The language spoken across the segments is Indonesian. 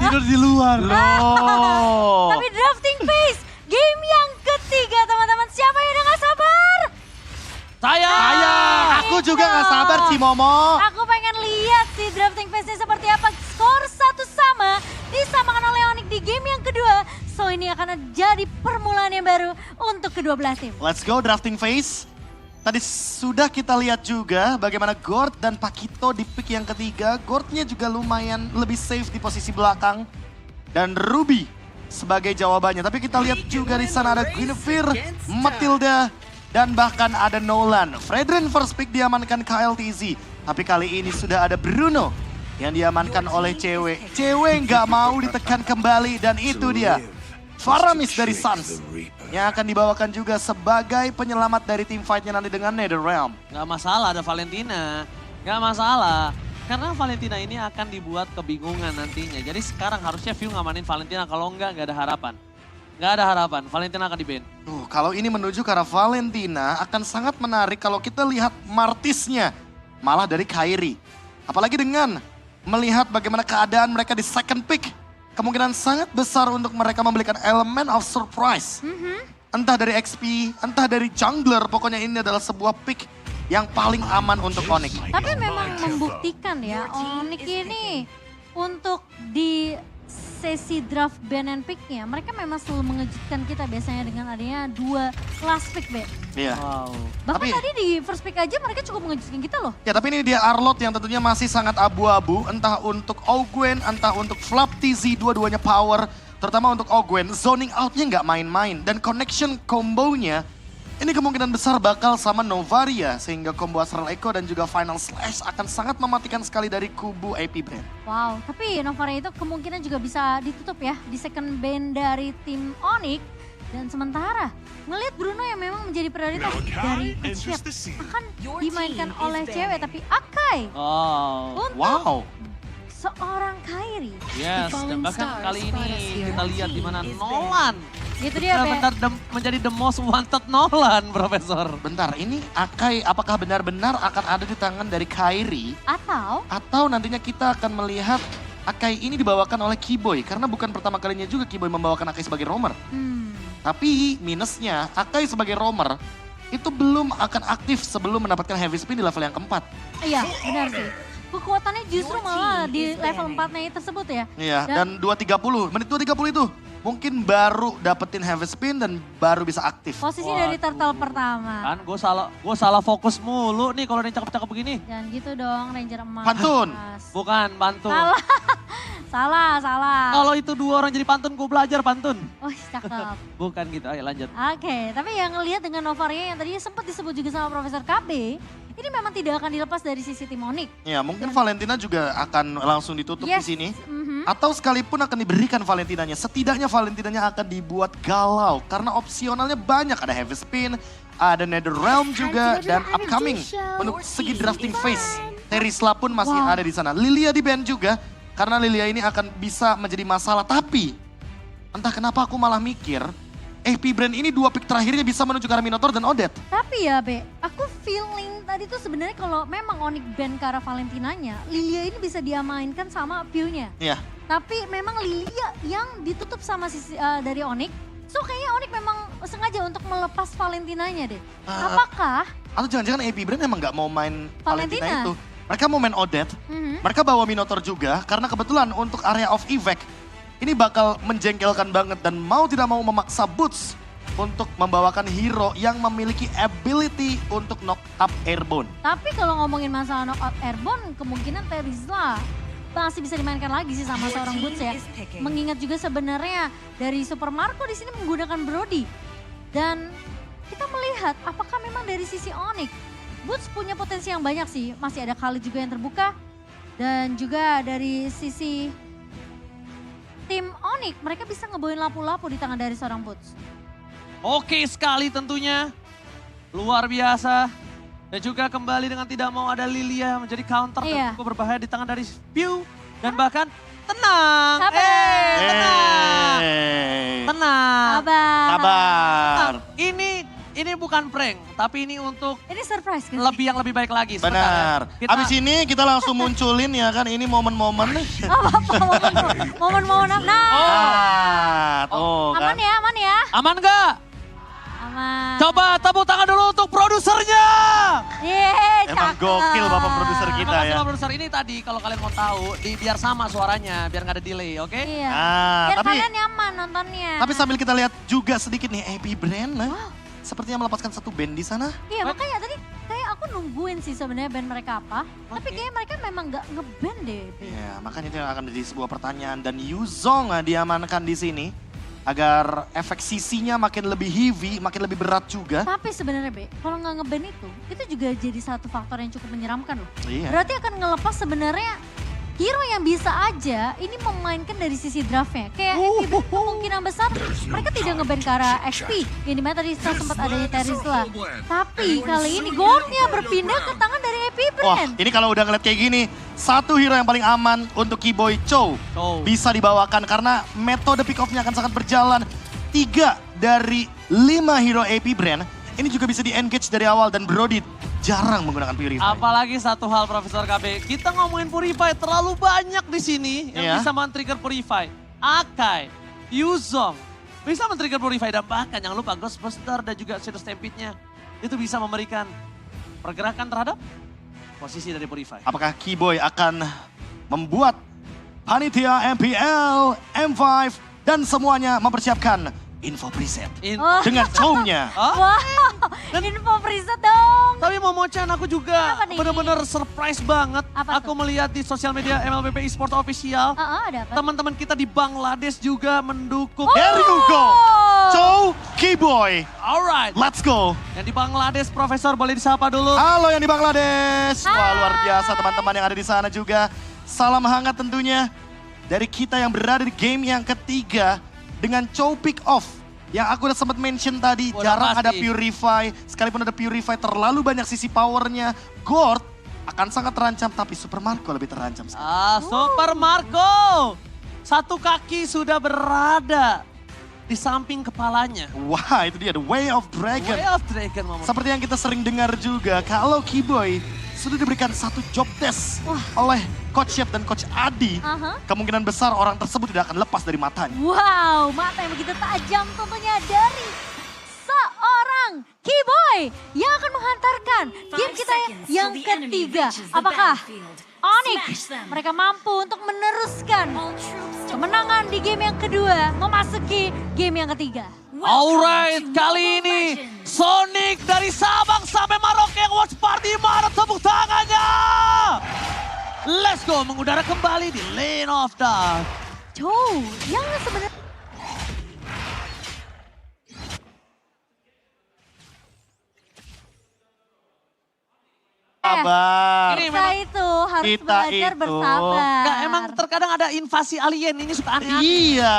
tidur di luar. Loh. Tapi drafting phase, game yang ketiga teman-teman. Siapa yang udah gak sabar? Saya. Aku juga gak sabar Cimomo. Aku pengen lihat sih drafting phase-nya seperti apa. Skor 1-1 disamakan oleh Onyx di game yang kedua. So ini akan jadi permulaan yang baru untuk kedua belah tim. Let's go drafting phase. Tadi sudah kita lihat juga bagaimana Gord dan Pakito di pick yang ketiga. Gordnya juga lumayan lebih safe di posisi belakang. Dan Ruby sebagai jawabannya. Tapi kita lihat juga di sana ada Guinevere, Matilda, dan bahkan ada Nolan. Fredrin first pick diamankan KLTZ. Tapi kali ini sudah ada Bruno yang diamankan oleh cewek. Cewek nggak mau ditekan kembali dan itu dia. Faramis dari Suns yang akan dibawakan juga sebagai penyelamat dari tim fightnya nanti dengan NetherRealm. Gak masalah ada Valentina. Gak masalah. Karena Valentina ini akan dibuat kebingungan nantinya. Jadi sekarang harusnya View ngamanin Valentina. Kalau enggak, gak ada harapan. Gak ada harapan. Valentina akan di-ban. Kalau ini menuju ke arah Valentina akan sangat menarik kalau kita lihat Martisnya. Malah dari Kairi. Apalagi dengan melihat bagaimana keadaan mereka di second pick. Kemungkinan sangat besar untuk mereka memberikan elemen of surprise. Entah dari XP, entah dari jungler. Pokoknya ini adalah sebuah pick yang paling aman untuk Onyx. Tapi memang membuktikan ya Onyx ini untuk di sesi draft ban and picknya. Mereka memang selalu mengejutkan kita biasanya dengan adanya 2 last pick ban. Iya. Wow. Bahkan Tapi- tadi di first pick aja mereka cukup mengejutkan kita loh. Ya tapi ini dia Arlott yang tentunya masih sangat abu-abu. Entah untuk Ogwen, entah untuk Flap TZ, dua-duanya power. Terutama untuk Ogwen, zoning outnya nggak main-main. Dan connection combonya ini kemungkinan besar bakal sama Novaria. Sehingga combo Astral Echo dan juga Final Slash akan sangat mematikan sekali dari kubu AP Brand. Wow, tapi Novaria itu kemungkinan juga bisa ditutup ya di second ban dari tim Onyx. Dan sementara ngelihat Bruno yang memang menjadi prioritas dari Swift akan dimainkan oleh cewek. Tapi Akai Oh. untuk Wow. seorang Kairi. Yes, dan bahkan kali ini kita lihat di mana Nolan. Gitu dia, Be. Benar-benar menjadi the most wanted Nolan, Profesor. Bentar, ini Akai apakah benar-benar akan ada di tangan dari Kairi? Atau nantinya kita akan melihat Akai ini dibawakan oleh Keyboy. Karena bukan pertama kalinya juga Keyboy membawakan Akai sebagai roamer. Tapi minusnya Akai sebagai roamer itu belum akan aktif sebelum mendapatkan heavy spin di level yang keempat. Iya, benar sih. Kekuatannya justru malah di level 4-nya tersebut ya. Iya, dan 2.30, menit 2.30 itu mungkin baru dapetin heavy spin dan baru bisa aktif. Posisi dari turtle pertama. Kan gue salah fokus mulu nih kalau yang cakep-cakep begini. Jangan gitu dong, Ranger emas. Pantun. Bukan pantun. Salah. Kalau itu 2 orang jadi pantun, gue belajar pantun. Oh, cakep. Bukan gitu, ayo lanjut. Oke, tapi yang ngelihat dengan Novaria yang tadinya sempat disebut juga sama Profesor KB, ini memang tidak akan dilepas dari sisi tim Onyx. Ya, mungkin Valentina juga akan langsung ditutup di sini. Mhm. Atau sekalipun akan diberikan Valentinanya, setidaknya Valentinanya akan dibuat galau. Karena opsionalnya banyak, ada heavy spin, ada NetherRealm juga, dan upcoming untuk segi drafting phase. Terisla pun masih ada di sana. Lilia di ban juga, karena Lilia ini akan bisa menjadi masalah. Tapi, entah kenapa aku malah mikir, AP Brand ini 2 pick terakhirnya bisa menuju ke arah Minotaur dan Odette. Tapi ya Be, aku feeling tadi tuh sebenarnya kalau memang Onyx ban ke arah Valentinanya, Lilia ini bisa diamainkan sama view-nya. Iya. Tapi memang Lilia yang ditutup sama sisi dari Onyx, so kayaknya Onyx memang sengaja untuk melepas Valentinanya deh. Apakah Atau jangan-jangan AP Brand emang gak mau main Valentina Valentina itu. Mereka mau main Odette, mereka bawa Minotaur juga, karena kebetulan untuk area of evac, ini bakal menjengkelkan banget dan mau tidak mau memaksa Boots untuk membawakan hero yang memiliki ability untuk knock up airborne. Tapi kalau ngomongin masalah knockout airborne, kemungkinan Terizla masih bisa dimainkan lagi sih sama seorang Boots ya. Mengingat juga sebenarnya dari Super Marco di sini menggunakan Brody. Dan kita melihat apakah memang dari sisi Onyx, Boots punya potensi yang banyak sih. Masih ada Khalid juga yang terbuka. Dan juga dari sisi tim Onyx, mereka bisa ngebawain lapu-lapu di tangan dari seorang Boots. Oke sekali tentunya. Luar biasa. Dan juga kembali dengan tidak mau ada Lilia menjadi counter Iya. cukup berbahaya di tangan dari View. Dan bahkan tenang. Sabar. Tenang. Hey. Tenang. Sabar. Sabar. Ini bukan prank, tapi ini untuk Ini surprise kan? yang lebih baik lagi. Sebentar Benar. ya. Kita- Abis ini kita langsung munculin ya kan, ini momen-momen. Momen-momen apa? Nah, Tuh kan. aman ya, aman ya. Aman gak? Aman. Coba tepuk tangan dulu untuk produsernya. Yeay, Emang cakep. gokil Bapak produser kita Terima kasih ya. Pak produser. Ini tadi kalau kalian mau tahu, biar sama suaranya, biar nggak ada delay, oke? Iya. Nah, Biar tapi kalian nyaman nontonnya. tapi sambil kita lihat juga sedikit nih AP Brand. Sepertinya melepaskan satu band di sana. Iya makanya tadi kayak aku nungguin sih sebenarnya band mereka apa. Tapi Oke. kayak mereka memang gak ngeband deh. Be. Ya, makanya itu yang akan menjadi sebuah pertanyaan dan Yuzong diamankan di sini agar efek sisinya makin lebih heavy, makin lebih berat juga. Tapi sebenarnya Be, kalau nggak ngeband itu juga jadi satu faktor yang cukup menyeramkan loh. Iya. Berarti akan ngelepas sebenarnya hero yang bisa aja ini memainkan dari sisi draftnya. Kayak FIBA kemungkinan besar mereka tidak ngeband ke arah XP. Yang dimana tadi sempat adanya Terizla. Tapi kali ini goldnya berpindah ke tangan dari AP Wah, Brand. ini kalau udah ngeliat kayak gini, satu hero yang paling aman untuk Keyboy Chow Chow. bisa dibawakan karena metode pick off-nya akan sangat berjalan. 3 dari 5 hero AP Brand ini juga bisa di-engage dari awal dan Brody jarang menggunakan Purify. Apalagi satu hal Profesor KB, kita ngomongin Purify terlalu banyak di sini yang Iya. bisa men-trigger Purify. Akai, Yuzong, bisa men-trigger Purify dan bahkan jangan lupa Ghostbuster dan juga Shadow Stampede-nya. Itu bisa memberikan pergerakan terhadap posisi dari Purify. Apakah Keyboy akan membuat panitia MPL, M5 dan semuanya mempersiapkan info preset Oh. dengan Chow-nya. Wow, info preset dong. Tapi Momo-chan aku juga Apa nih? benar-benar surprise banget. Apa Aku melihat di sosial media MLBP Esports Official, Ada apa? teman-teman kita di Bangladesh juga mendukung. There you go. Chow, Keyboy. Alright. Let's go. Yang di Bangladesh, Profesor boleh disapa dulu. Halo yang di Bangladesh. Wah, luar biasa teman-teman yang ada di sana juga. Salam hangat tentunya dari kita yang berada di game yang ketiga dengan Chow pick off. Yang aku udah sempat mention tadi, Udah jarang pasti. ada Purify. Sekalipun ada Purify terlalu banyak sisi powernya. Gord akan sangat terancam, tapi Super Marco lebih terancam. Super Marco. Satu kaki sudah berada di samping kepalanya. Wah, itu dia, The Way of Dragon. Way of Dragon, Momo. Seperti yang kita sering dengar juga, kalau Keyboy sudah diberikan satu job desk oleh Coach Chef dan Coach Adi, kemungkinan besar orang tersebut tidak akan lepas dari matanya. Wow, mata yang begitu tajam tentunya dari seorang Keyboy yang akan menghantarkan game kita yang ketiga. Apakah Onyx mereka mampu untuk meneruskan kemenangan di game yang kedua, memasuki game yang ketiga? Alright, kali ini Sonic dari Sabang sampai Merauke yang watch party, mana tepuk tangannya. Let's go, mengudara kembali di Lane of Dark. Joe, yang sebenarnya Sabar. Ini kita itu harus Kita belajar itu. bersabar. Enggak, emang terkadang ada invasi alien, ini suka aneh-aneh. Iya.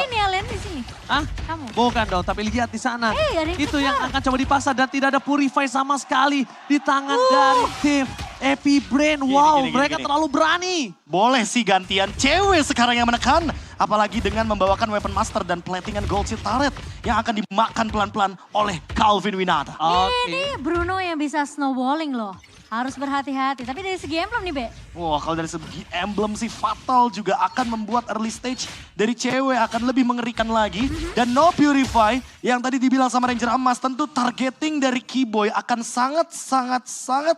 Ini alien di sini. Hah? Kamu. Bukan dong, tapi lihat di sana. Ada yang Itu kejar. yang akan coba dipasang dan tidak ada Purify sama sekali di tangan dari tim Epi Brain. Wow, gini, mereka gini. terlalu berani. Boleh sih gantian cewek sekarang yang menekan. Apalagi dengan membawakan Weapon Master dan platingan Gold Shield Turret yang akan dimakan pelan-pelan oleh Calvin Winata. Oke. Ini Bruno yang bisa snowballing loh. Harus berhati-hati. Tapi dari segi emblem nih, Be. Wah, kalau dari segi emblem sih Fatal juga akan membuat early stage dari cewek akan lebih mengerikan lagi. Dan No Purify yang tadi dibilang sama Ranger Emas, tentu targeting dari Keyboy akan sangat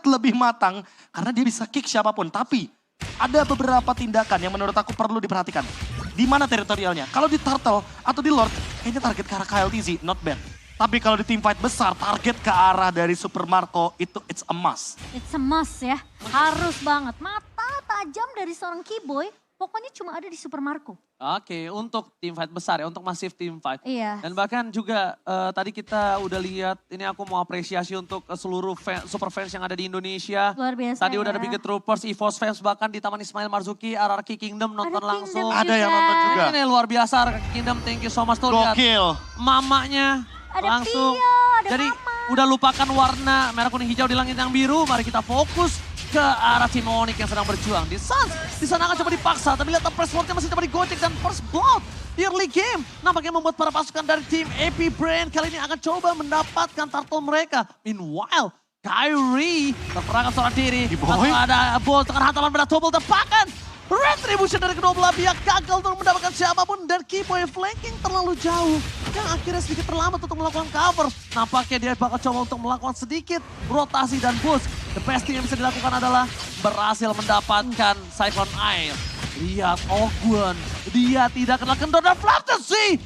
lebih matang. Karena dia bisa kick siapapun. Tapi ada beberapa tindakan yang menurut aku perlu diperhatikan. Di mana teritorialnya? Kalau di Turtle atau di Lord, kayaknya target ke arah KLTZ, not bad. Tapi kalau di teamfight besar, target ke arah dari Super Marco itu it's a must. It's a must ya. Harus banget. Mata tajam dari seorang Keyboy pokoknya cuma ada di Super Marco. Oke, untuk tim fight besar ya, untuk masif tim fight. Iya. Dan bahkan juga tadi kita udah lihat, ini aku mau apresiasi untuk seluruh super fans yang ada di Indonesia. Luar biasa Tadi udah ya. ada Big Troopers, EVOS fans bahkan di Taman Ismail Marzuki, RRQ Kingdom nonton Kingdom langsung. juga. Ada yang nonton juga. Ini luar biasa RRQ Kingdom, thank you so much. Tuh lihat Gokil. mamanya Ada langsung. Pio, ada Jadi Mama. udah lupakan warna merah kuning hijau di langit yang biru, mari kita fokus ke arah tim Onyx yang sedang berjuang. Di Suns, di sana akan coba dipaksa, tapi lihat press wardnya masih coba digocek dan first blood di early game. Nampaknya membuat para pasukan dari tim AP Brand kali ini akan coba mendapatkan turtle mereka. Meanwhile, Kyrie terperangkap seorang diri. Keyboy. Atau ada Bolt dengan hantaman benda double tepakan. Retribution dari kedua belah pihak gagal untuk mendapatkan siapapun. Dan Keyboy flanking terlalu jauh. Yang akhirnya sedikit terlambat untuk melakukan cover. Nampaknya dia bakal coba untuk melakukan sedikit rotasi dan boost. The best thing yang bisa dilakukan adalah berhasil mendapatkan Cyclone Air. Lihat Ogwen, dia tidak kena kendor dan Fantasy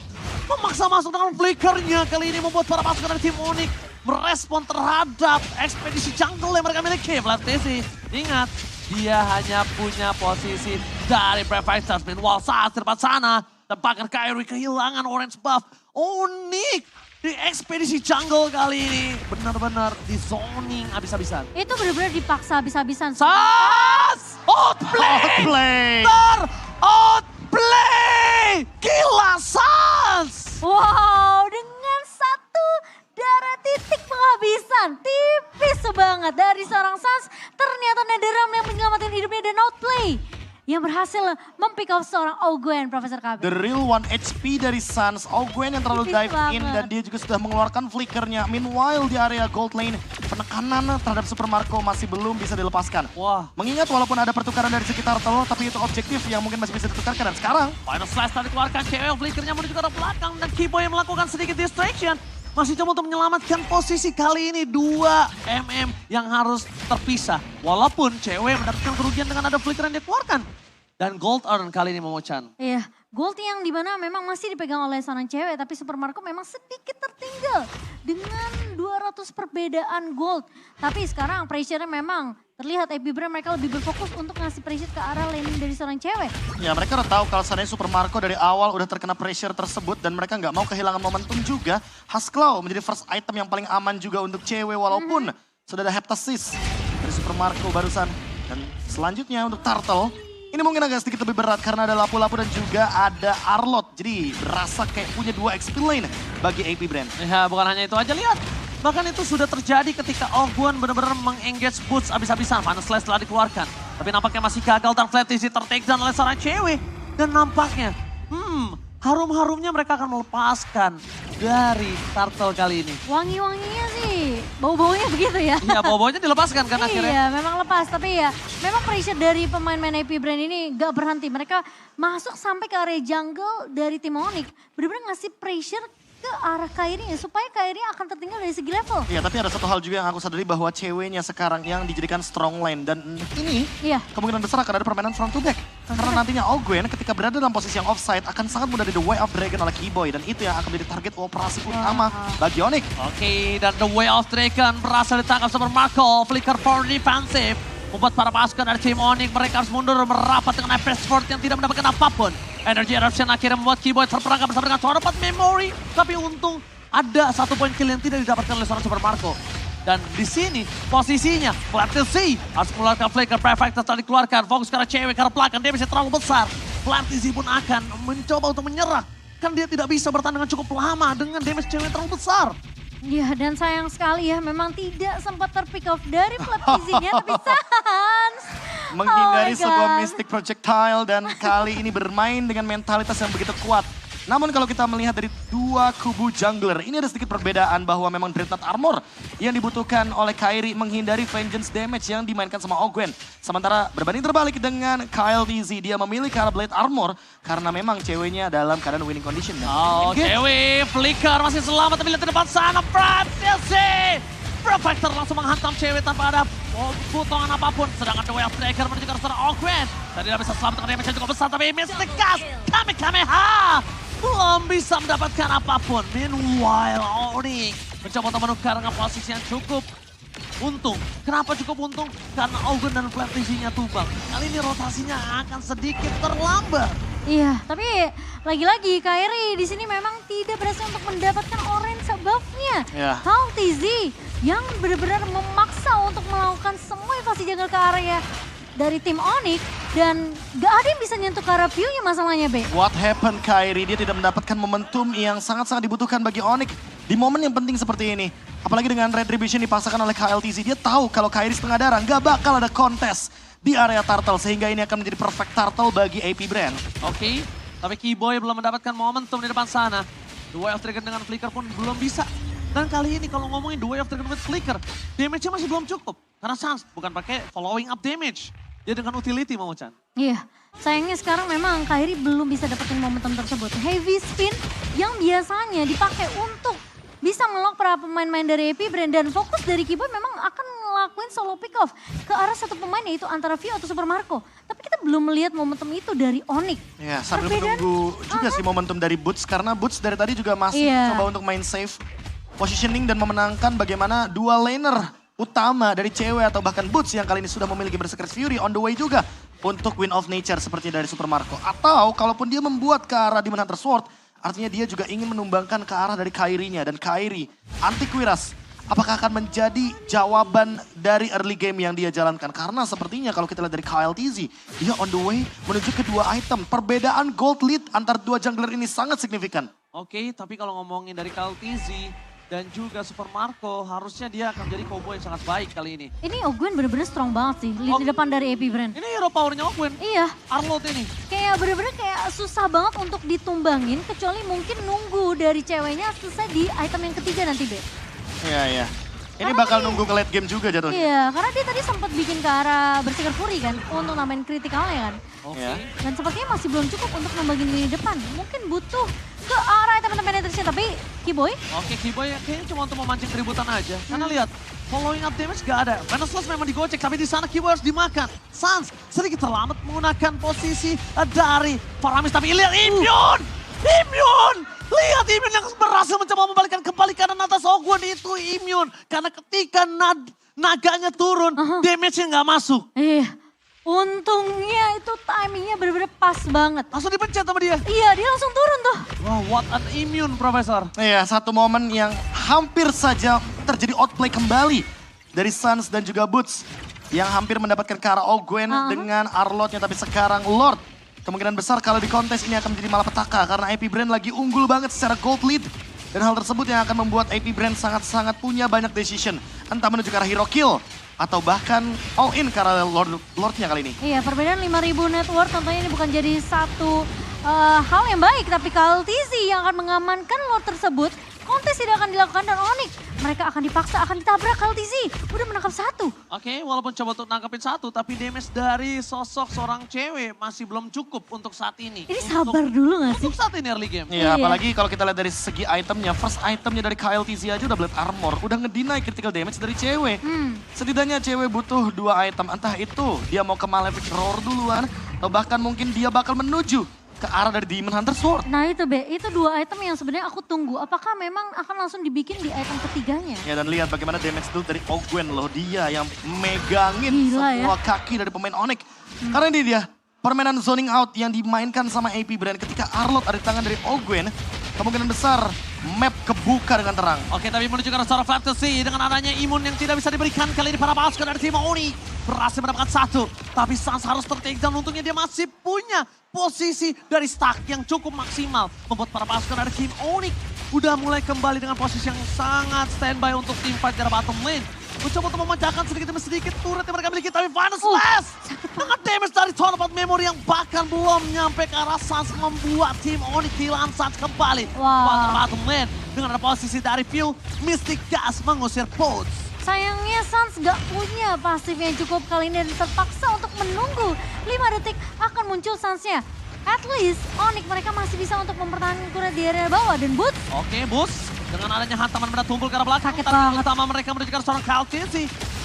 memaksa masuk dengan flickernya. Kali ini membuat para pasukan dari tim Onyx merespon terhadap ekspedisi jungle yang mereka miliki. Fantasy, ingat, dia hanya punya posisi dari Brave Fighters. Meanwhile saat di depan sana, tebakan Kyrie kehilangan orange buff. Onyx di ekspedisi jungle kali ini benar-benar di zoning habis-habisan. Itu benar-benar dipaksa habis-habisan. Sas! Outplay! Outplay! Outplay! Gila Sans! Wow, dengan satu darah titik penghabisan. Tipis banget dari seorang Sans. Ternyata Netherrealm yang menyelamatkan hidupnya dan outplay. Yang berhasil mempick off seorang Ogwen, Profesor KB. The real 1 HP dari Suns. Ogwen yang terlalu Tipis dive in banget. dan dia juga sudah mengeluarkan flickernya. Meanwhile di area gold lane, penekanan terhadap Super Marco masih belum bisa dilepaskan. Wah, Mengingat walaupun ada pertukaran dari sekitar telur, tapi itu objektif yang mungkin masih bisa ditukarkan. Dan sekarang, final slash tadi keluarkan cewek flickernya menuju ke arah belakang dan Keyboy yang melakukan sedikit distraction. Masih coba untuk menyelamatkan posisi kali ini 2 yang harus terpisah. Walaupun cewek mendapatkan kerugian dengan ada flicker yang dia keluarkan. Dan gold earn kali ini Momo-chan. Iya, gold yang dimana memang masih dipegang oleh seorang cewek, tapi Super Marco memang sedikit tertinggal dengan 200 perbedaan gold. Tapi sekarang pressure-nya memang terlihat AP Brand mereka lebih berfokus untuk ngasih pressure ke arah laning dari seorang cewek. ya mereka udah tahu kalau seandainya Super Marco dari awal udah terkena pressure tersebut dan mereka nggak mau kehilangan momentum juga. Husklaw menjadi first item yang paling aman juga untuk cewek walaupun sudah ada Heptasis dari Super Marco barusan. Dan selanjutnya untuk Turtle, ini mungkin agak sedikit lebih berat karena ada Lapu-Lapu dan juga ada Arlot. Jadi berasa kayak punya 2 XP lane bagi AP Brand. Ya bukan hanya itu aja, lihat. Bahkan itu sudah terjadi ketika Ogwen benar-benar mengengage boots abis-abisan. Final slash telah dikeluarkan. Tapi nampaknya masih gagal dan Flatzy ter-take down oleh seorang cewek. Dan nampaknya, harum-harumnya mereka akan melepaskan dari Turtle kali ini. Wangi-wanginya sih, bau-baunya begitu ya. Iya, bau-baunya dilepaskan kan akhirnya. Iya, memang lepas. Tapi ya, memang pressure dari pemain-pemain AP Brand ini gak berhenti. Mereka masuk sampai ke area jungle dari tim Onyx. Benar-benar ngasih pressure ke arah Kyrie supaya Kyrie akan tertinggal dari segi level. Iya, tapi ada satu hal juga yang aku sadari bahwa ceweknya sekarang yang dijadikan strong lane. Dan ini Iya. kemungkinan besar akan ada permainan front to back. Karena nantinya Ogwen ketika berada dalam posisi yang offside akan sangat mudah di The Way of Dragon oleh Keyboy. Dan itu yang akan menjadi target operasi utama bagi Onyx. Oke, dan The Way of Dragon berhasil ditangkap Super Marco. Flicker for defensive. Membuat para pasukan dari tim Onyx mereka harus mundur merapat dengan Apex Sword yang tidak mendapatkan apapun. Energy Eruption akhirnya membuat Keyboy terperangkap bersama dengan suara 4 memory. Tapi untung ada 1 poin kill yang tidak didapatkan oleh seorang Super Marco. Dan di sini posisinya Flatzy harus mengeluarkan flicker prefect telah dikeluarkan. Fokus ke arah cewek, ke arah belakang, dia bisa terlalu besar. Flatzy pun akan mencoba untuk menyerah. Kan dia tidak bisa bertahan dengan cukup lama dengan damage cewek yang terlalu besar. Ya, dan sayang sekali ya, memang tidak sempat terpick off dari Flatzy-nya, tapi Sans. Menghindari Oh my sebuah God. Mystic Projectile dan kali ini bermain dengan mentalitas yang begitu kuat. Namun kalau kita melihat dari 2 kubu jungler, ini ada sedikit perbedaan bahwa memang Dreadnought Armor yang dibutuhkan oleh Kyrie menghindari Vengeance damage yang dimainkan sama Ogwen. Sementara berbanding terbalik dengan Kyle DZ, dia memilih ke arah Blade Armor karena memang ceweknya dalam keadaan winning condition. Oh, cewek, flicker masih selamat tapi lihat di depan sana, Flatzy! Protector langsung menghantam cewek tanpa ada potongan apapun. Sedangkan The Way of Dragon menuju ke arah Ogwen. Tadi tidak bisa selamat dengan damage yang cukup besar, tapi miss the gas. Kamehameha! Belum bisa mendapatkan apapun. Meanwhile, Onyx mencoba untuk menukar dengan posisi yang cukup untung. Kenapa cukup untung? Karena Ogwen dan Flatzy-nya tumbang. Kali ini rotasinya akan sedikit terlambat. Iya, tapi lagi-lagi Kyrie di sini memang tidak berhasil untuk mendapatkan orange buff-nya. Ya. How TZ yang benar-benar memaksa untuk melakukan semua invasi jungle ke area dari tim Onyx dan gak ada yang bisa nyentuh ke arah view-nya masalahnya, Be. What happened Kyrie? Dia tidak mendapatkan momentum yang sangat-sangat dibutuhkan bagi Onyx di momen yang penting seperti ini. Apalagi dengan Retribution dipaksakan oleh KLTZ, dia tahu kalau Kyrie setengah darah nggak bakal ada kontes di area Turtle. Sehingga ini akan menjadi perfect Turtle bagi AP Brand. Oke, Tapi Keyboy belum mendapatkan momentum di depan sana. The Way of Dragon dengan Flicker pun belum bisa. Dan kali ini kalau ngomongin The Way of Dragon with Flicker, damage-nya masih belum cukup. Karena Sans bukan pakai following up damage. Dia dengan utility Momo-chan. Iya, sayangnya sekarang memang Kairi belum bisa dapetin momentum tersebut. Heavy spin yang biasanya dipakai untuk bisa melok para pemain-pemain dari AP Brand dan fokus dari Keyboy memang akan ngelakuin solo pick off ke arah satu pemain yaitu antara Vio atau Super Marco. Tapi kita belum melihat momentum itu dari Onyx. Ya, sambil menunggu juga sih momentum dari Boots karena Boots dari tadi juga masih coba untuk main safe positioning dan memenangkan bagaimana dua laner utama dari cewek atau bahkan Boots yang kali ini sudah memiliki Berserker Fury on the way juga untuk Win of Nature seperti dari Super Marco. Atau kalaupun dia membuat ke arah Demon Hunter Sword, artinya dia juga ingin menumbangkan ke arah dari Kairi-nya. Dan Kairi, anti-Quiras, apakah akan menjadi jawaban dari early game yang dia jalankan? Karena sepertinya kalau kita lihat dari KLTZ, dia on the way menuju ke dua item. Perbedaan gold lead antar dua jungler ini sangat signifikan. Oke, tapi kalau ngomongin dari KLTZ dan juga Super Marco, harusnya dia akan menjadi combo yang sangat baik kali ini. Ini Ogwen bener-bener strong banget sih, di depan dari AP Brand. Ini hero powernya Ogwen. Iya. Arlot ini. Kayak bener-bener kayak susah banget untuk ditumbangin, kecuali mungkin nunggu dari ceweknya selesai di item yang ketiga nanti, Be. Iya, iya. Ini bakal nunggu ke late game juga jatuhnya. Iya, karena dia tadi sempat bikin ke arah Berserker Fury kan, untuk nambahin kritikalnya kan. Oke. Ya. Dan sepertinya masih belum cukup untuk nambangin lini depan. Mungkin butuh ke arah item penetration, tapi Keyboy Oke, Keyboy kayaknya cuma untuk memancing keributan aja. Karena lihat, following up damage gak ada. Venusless memang digocek, tapi di sana Keyboy harus dimakan. Sans sedikit terlambat menggunakan posisi dari Faramis, tapi lihat Imyun! Imyun! Lihat Imyun yang berhasil mencoba membalikkan kembali kanan atas Ogwen itu Imyun. Karena ketika naganya turun, damage-nya nggak masuk. Iya, untungnya itu timingnya bener-bener pas banget. Langsung dipencet sama dia. Iya, dia langsung turun tuh. Wow, what an Immune, Profesor. Iya, satu momen yang hampir saja terjadi outplay kembali dari Suns dan juga Boots. Yang hampir mendapatkan ke arah Ogwen dengan Arlotnya, tapi sekarang Lord. Kemungkinan besar kalau di kontes ini akan menjadi malapetaka karena AP Brand lagi unggul banget secara gold lead. Dan hal tersebut yang akan membuat AP Brand sangat-sangat punya banyak decision. Entah menuju ke arah hero kill atau bahkan all in ke arah Lordnya kali ini. Iya, perbedaan 5.000 net worth tentunya ini bukan jadi satu hal yang baik. Tapi KLTZ yang akan mengamankan Lord tersebut, kontes tidak akan dilakukan dan Onyx. Mereka akan dipaksa, akan ditabrak. KLTZ udah menangkap satu. Oke, walaupun coba untuk nangkepin satu, tapi damage dari sosok seorang cewek masih belum cukup untuk saat ini. Ini sabar dulu gak sih? Untuk saat ini early game. Iya, Iya. apalagi kalau kita lihat dari segi itemnya, first itemnya dari KLTZ aja udah Blade Armor, udah ngedeny critical damage dari cewek. Setidaknya cewek butuh dua item, entah itu dia mau ke Malefic Roar duluan, atau bahkan mungkin dia bakal menuju ke arah dari Demon Hunter Sword. Nah itu Be, itu dua item yang sebenarnya aku tunggu. Apakah memang akan langsung dibikin di item ketiganya? Ya, dan lihat bagaimana damage dulu dari Ogwen loh, dia yang megangin Gila, semua kaki dari pemain Onyx. Karena ini dia, permainan zoning out yang dimainkan sama AP Brand ketika Arlot ada di tangan dari Ogwen, kemungkinan besar map kebuka dengan terang. Oke, tapi menuju ke arah Star Fantasy dengan adanya imun yang tidak bisa diberikan kali ini para pasukan dari tim Oni. Berhasil mendapatkan satu, tapi Sans harus tertake down. Untungnya dia masih punya posisi dari stack yang cukup maksimal. Membuat para pasukan dari tim Oni udah mulai kembali dengan posisi yang sangat standby untuk tim fight dari bottom lane. Mencoba untuk memecahkan sedikit demi sedikit turret yang mereka miliki, tapi Final Slash dengan damage dari Tonopot Memory yang bahkan belum nyampe ke arah Sans membuat tim Oni kehilangan Sans kembali. Wow. Bottom lane dengan ada posisi dari View, Mystic Gas mengusir Pods. Sayangnya Sans gak punya pasif yang cukup kali ini dan terpaksa untuk menunggu 5 detik akan muncul Sansnya. At least Onyx mereka masih bisa untuk mempertahankan turret di area bawah dan Boots. Oke, Bus. Dengan adanya hantaman benda tumpul ke arah belakang. Sakit target banget. utama mereka menuju ke arah seorang KLTZ.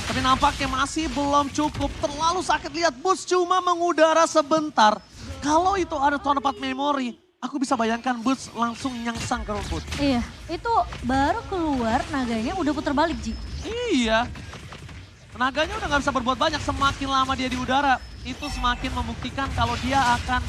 Tapi nampaknya masih belum cukup. Terlalu sakit lihat Bus cuma mengudara sebentar. Kalau itu ada Tonopot Memory, aku bisa bayangkan Bus langsung nyangsang ke rumput. Iya, itu baru keluar naganya udah putar balik Ji. Iya. Tenaganya udah gak bisa berbuat banyak. Semakin lama dia di udara, itu semakin membuktikan kalau dia akan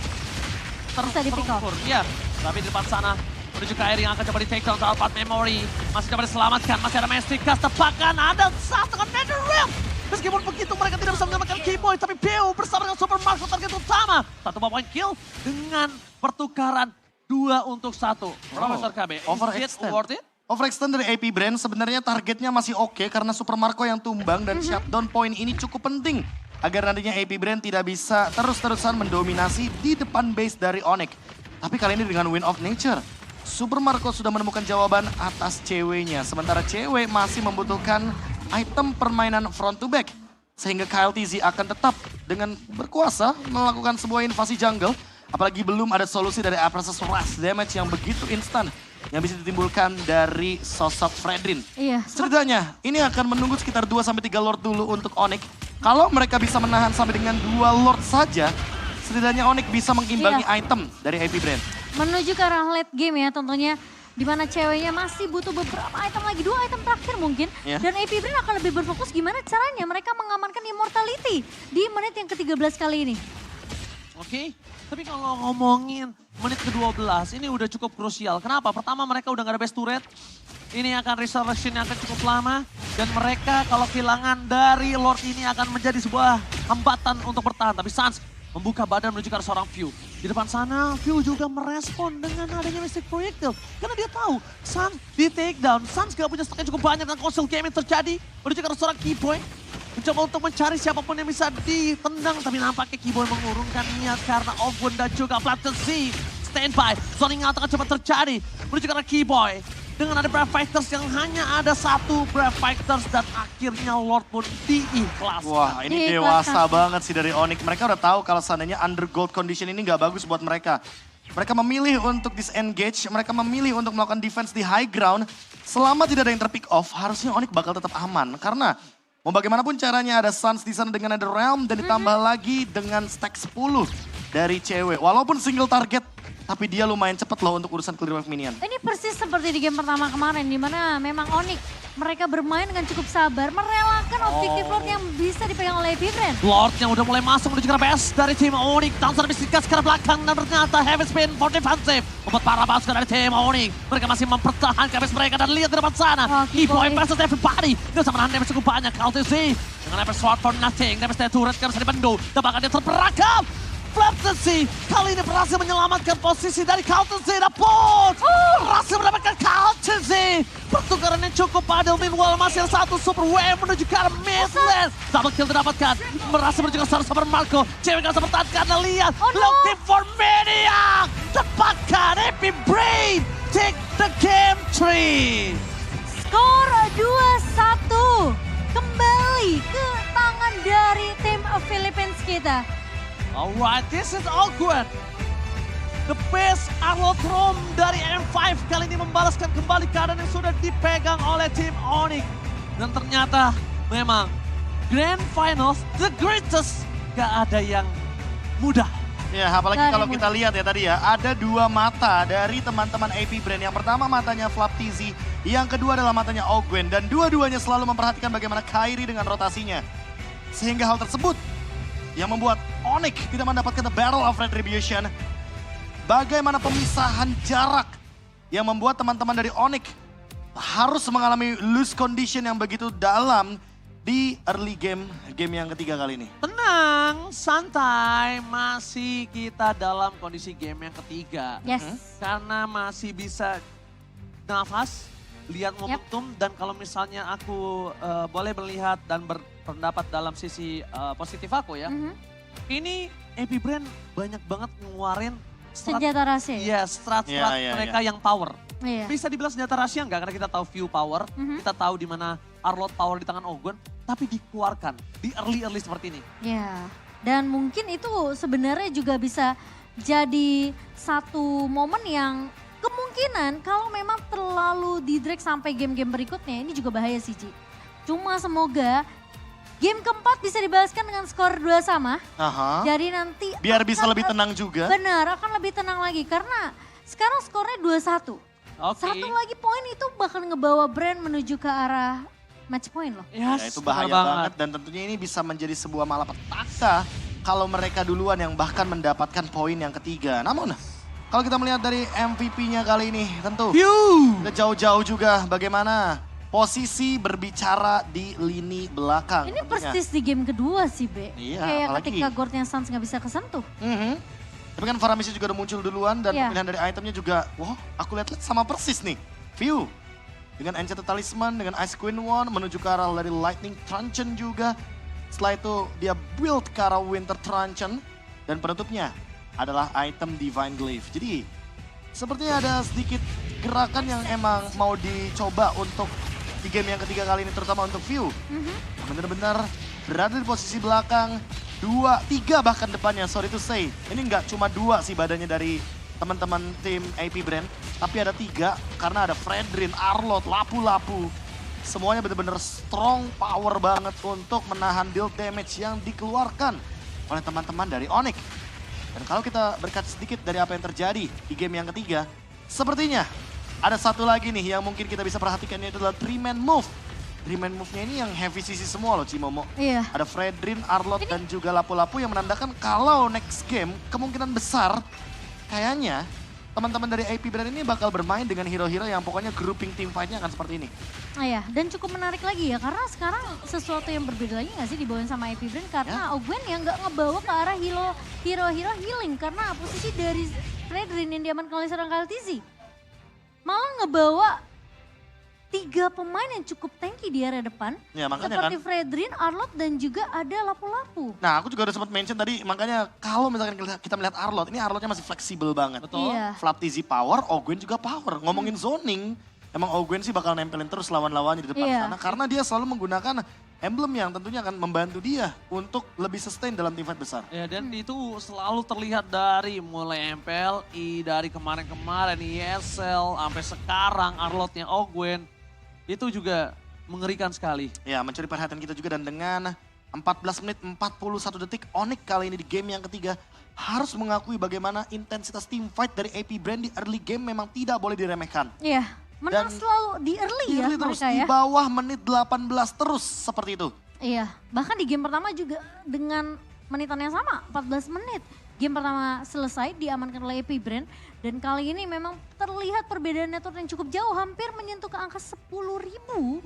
Bisa di pick off. terukur. Iya, tapi di depan sana menuju ke air yang akan coba di take down Alphard Memory. Masih coba diselamatkan, masih ada Mystic Gas tepakan. Ada satu dengan Nether Realm. Meskipun begitu mereka tidak bisa menyelamatkan Keyboy, tapi Beo bersama dengan Super Marco target utama. Satu point kill dengan pertukaran 2-1. Profesor KB, is it overextend. worth it? Overextend dari AP Brand sebenarnya targetnya masih oke karena Super Marco yang tumbang dan shutdown point ini cukup penting. Agar nantinya AP Brand tidak bisa terus-terusan mendominasi di depan base dari Onyx. Tapi kali ini dengan Wind of Nature. Super Marco sudah menemukan jawaban atas ceweknya. Sementara cewek masih membutuhkan item permainan front to back. Sehingga KLTZ akan tetap dengan berkuasa melakukan sebuah invasi jungle. Apalagi belum ada solusi dari Apraxas Rush damage yang begitu instan. Yang bisa ditimbulkan dari sosok Fredrin. Iya. Setidaknya ini akan menunggu sekitar 2-3 Lord dulu untuk Onyx. Kalau mereka bisa menahan sampai dengan 2 Lord saja, setidaknya Onyx bisa mengimbangi item dari AP Brand. Menuju ke arah late game ya tentunya. Di mana ceweknya masih butuh beberapa item lagi, 2 item terakhir mungkin. Ya. Dan AP Brain akan lebih berfokus gimana caranya mereka mengamankan immortality di menit yang ke-13 kali ini. Oke, tapi kalau ngomongin menit ke-12 ini udah cukup krusial. Kenapa? Pertama mereka udah gak ada best turret. Ini akan resurrection yang akan cukup lama. Dan mereka kalau kehilangan dari Lord ini akan menjadi sebuah hambatan untuk bertahan. Tapi Sans membuka badan menuju ke arah seorang View. Di depan sana View juga merespon dengan adanya Mystic Projectile. Karena dia tahu Sans di take down. Sans gak punya stok yang cukup banyak dan console game yang terjadi. Menuju ke arah seorang Keyboy. Mencoba untuk mencari siapapun yang bisa ditendang. Tapi nampaknya Keyboy mengurungkan niat karena Ogun dan juga Flattency. Standby, zoning out akan cepat terjadi. Menuju ke arah Keyboy. Dengan ada Brave Fighters yang hanya ada 1 Brave Fighters. Dan akhirnya Lord pun diikhlaskan. Wah, ini Diikhlaskan. dewasa banget sih dari Onyx. Mereka udah tahu kalau seandainya under gold condition ini nggak bagus buat mereka. Mereka memilih untuk disengage, mereka memilih untuk melakukan defense di high ground. Selama tidak ada yang terpick off, harusnya Onyx bakal tetap aman. Karena mau bagaimanapun caranya ada Suns di sana dengan ada Realm dan ditambah lagi dengan stack 10 dari cewek. Walaupun single target, tapi dia lumayan cepet loh untuk urusan clear wave minion. Ini persis seperti di game pertama kemarin di mana memang Onyx mereka bermain dengan cukup sabar, merelakan objektif Lord yang bisa dipegang oleh AP Brand. Lord yang udah mulai masuk menuju ke arah base dari tim Onyx. Downside bisnis ke arah belakang dan ternyata heavy spin for defensive. Membuat para pasukan dari tim Onyx. Mereka masih mempertahankan base mereka dan lihat di depan sana. Oh, Keyboy Keyboy. versus everybody. Dia sama menahan damage cukup banyak. KLTZ dengan level sword for nothing. Damage dari turret kan bisa dibendu. Dan bahkan dia terperangkap. Flattency kali ini berhasil menyelamatkan posisi dari KLTZ. Namun berhasil mendapatkan KLTZ. Pertukaran yang cukup padel. Meanwhile masih ada 1 super wave menuju ke arah midlane. Double kill didapatkan. Berhasil menuju ke arah Super Marco. Cewek gak bisa bertahan karena lihat. Oh, no. Looking for Maniac. Dapatkan AP Brain. Take the game 3. Skor 2-1 kembali ke tangan dari tim Philippines kita. Alright, this is awkward. The best Arlotrom dari M5 kali ini membalaskan kembali keadaan yang sudah dipegang oleh tim Onyx. Dan ternyata memang Grand Finals, the greatest, gak ada yang mudah. Ya, apalagi Dari kalau kita lihat ya tadi ya, ada 2 mata dari teman-teman AP Brand. Yang pertama matanya Flaptizi, yang kedua adalah matanya Ogwen. Dan dua-duanya selalu memperhatikan bagaimana Kairi dengan rotasinya. Sehingga hal tersebut yang membuat Onyx tidak mendapatkan the Battle of Retribution. Bagaimana pemisahan jarak yang membuat teman-teman dari Onyx harus mengalami loose condition yang begitu dalam di early game yang ketiga kali ini. Tenang, santai, masih kita dalam kondisi game yang ketiga. Yes. Karena masih bisa nafas, lihat momentum, dan kalau misalnya aku boleh melihat dan berpendapat dalam sisi positif aku ya. Ini AP Brand banyak banget ngeluarin Senjata rahasia. Iya, strat Iya, mereka yang power. Iya. Bisa dibilang senjata rahasia enggak, karena kita tahu view power, kita tahu di mana Arlot power di tangan Ogun, tapi dikeluarkan di early seperti ini. Ya, dan mungkin itu sebenarnya juga bisa jadi satu momen yang kemungkinan kalau memang terlalu di-drag sampai game-game berikutnya, ini juga bahaya sih, Ci. Cuma semoga game keempat bisa dibalaskan dengan skor 2 sama. Aha. Jadi nanti Biar bisa akan lebih tenang juga. Benar, akan lebih tenang lagi karena sekarang skornya 2-1. Oke. Satu lagi poin itu bakal ngebawa Brand menuju ke arah match point loh. Ya, itu bahaya banget dan tentunya ini bisa menjadi sebuah malapetaka kalau mereka duluan yang bahkan mendapatkan poin yang ketiga. Namun kalau kita melihat dari MVP-nya kali ini tentu udah jauh-jauh juga bagaimana posisi berbicara di lini belakang. Ini tentunya. persis di game kedua sih, Be. Iya, Kayak apalagi. ketika Gordnya Suns nggak bisa kesentuh. Tapi kan Faramis juga udah muncul duluan dan Iya. pilihan dari itemnya juga, wah aku lihat sama persis nih. View dengan Enchanted Talisman, dengan Ice Queen One menuju ke arah dari Lightning Truncheon juga. Setelah itu dia build ke arah Winter Truncheon dan penutupnya adalah item Divine Glaive. Jadi sepertinya ada sedikit gerakan yang emang mau dicoba untuk di game yang ketiga kali ini, terutama untuk View. Benar-benar berada di posisi belakang, 2, 3 bahkan depannya, sorry to say. Ini nggak cuma 2 sih badannya dari teman-teman tim AP Brand, tapi ada 3 karena ada Fredrin, Arlott, Lapu-Lapu. Semuanya benar-benar strong power banget untuk menahan deal damage yang dikeluarkan oleh teman-teman dari Onyx. Dan kalau kita berkaca sedikit dari apa yang terjadi di game yang ketiga, sepertinya ada satu lagi nih yang mungkin kita bisa perhatikan, ini adalah 3-man move. 3-man move-nya ini yang heavy CC semua loh Cimomo. Iya. Ada Fredrin, Arlott, dan juga Lapu-Lapu yang menandakan kalau next game kemungkinan besar kayaknya teman-teman dari AP Brand ini bakal bermain dengan hero-hero yang pokoknya grouping team fight-nya akan seperti ini. Iya, dan cukup menarik lagi ya, karena sekarang sesuatu yang berbeda lagi nggak sih dibawain sama AP Brand, karena Ogwen yang nggak ngebawa ke arah hero-hero healing, karena posisi dari Fredrin yang diamankan oleh seorang KLTZ malah ngebawa 3 pemain yang cukup tanky di area depan, Ya makanya seperti kan. Fredrin, Arlott, dan juga ada Lapu-Lapu. Nah aku juga udah sempat mention tadi, makanya kalau misalkan kita melihat Arlott, ini Arlottnya masih fleksibel banget. Betul. Iya. Flap TZ power, Ogwen juga power. Ngomongin zoning, emang Ogwen sih bakal nempelin terus lawan-lawannya di depan Iya. sana. Karena dia selalu menggunakan emblem yang tentunya akan membantu dia untuk lebih sustain dalam team fight besar. Ya, dan itu selalu terlihat dari mulai MPLI, dari kemarin-kemarin ESL, sampai sekarang Arlottnya Ogwen. Itu juga mengerikan sekali. Ya mencuri perhatian kita juga, dan dengan 14 menit 41 detik Onyx kali ini di game yang ketiga harus mengakui bagaimana intensitas team fight dari AP Brand di early game memang tidak boleh diremehkan. Iya, menang Dan selalu di early ya Early terus, mereka di ya. bawah menit 18 terus seperti itu. Iya, bahkan di game pertama juga dengan menitan yang sama, 14 menit. Game pertama selesai, diamankan oleh AP Brand. Dan kali ini memang terlihat perbedaan network yang cukup jauh, hampir menyentuh ke angka 10.000.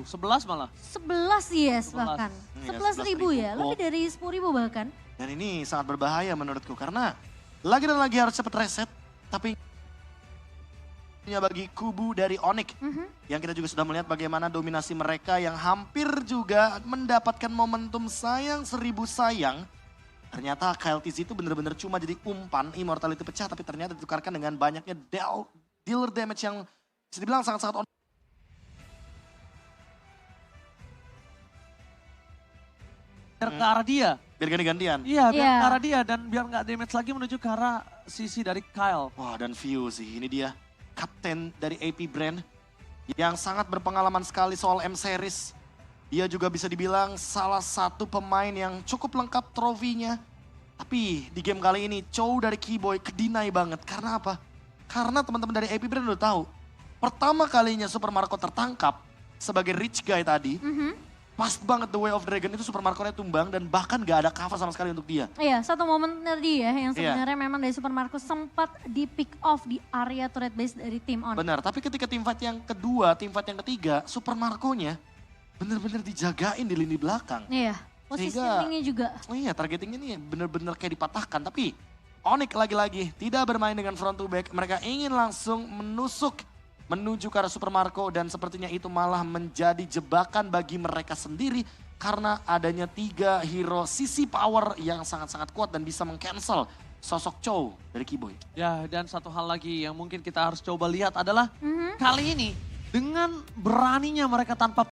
11 malah. 11 yes 11. bahkan. Iya, 11.000 ya, 11.000. lebih dari 10.000 bahkan. Dan ini sangat berbahaya menurutku karena lagi dan lagi harus cepat reset. Tapi bagi kubu dari Onyx yang kita juga sudah melihat bagaimana dominasi mereka yang hampir juga mendapatkan momentum sayang 1000 sayang. Ternyata KLTZ itu benar-benar cuma jadi umpan, immortality pecah, tapi ternyata ditukarkan dengan banyaknya dealer damage yang bisa dibilang sangat-sangat Biar ke arah dia. biar ganti-gantian. Iya, biar Iya. ke arah dia dan biar nggak damage lagi menuju ke arah sisi dari Kyle. Wah, dan View sih, ini dia kapten dari AP Brand yang sangat berpengalaman sekali soal M-Series. Dia juga bisa dibilang salah satu pemain yang cukup lengkap trofinya. Tapi di game kali ini Chow dari Keyboy kedinai banget. Karena apa? Karena teman-teman dari AP Brand udah tahu. Pertama kalinya Super Marco tertangkap sebagai rich guy tadi. Pas banget The Way of Dragon itu Super Marco-nya tumbang dan bahkan gak ada cover sama sekali untuk dia. Iya, satu momen tadi ya yang Iya. sebenarnya memang dari Super Marco sempat di pick off di area turret base dari tim On. Benar, tapi ketika tim fight yang kedua, tim fight yang ketiga, Super Marco-nya bener-bener dijagain di lini belakang. Iya, positioningnya juga. Oh iya, targetingnya nih bener-bener kayak dipatahkan. Tapi Onyx lagi-lagi tidak bermain dengan front to back. Mereka ingin langsung menusuk menuju ke arah Super Marco. Dan sepertinya itu malah menjadi jebakan bagi mereka sendiri. Karena adanya 3 hero sisi power yang sangat-sangat kuat dan bisa meng-cancel sosok Chow dari Keyboy. Ya, dan satu hal lagi yang mungkin kita harus coba lihat adalah kali ini dengan beraninya mereka tanpa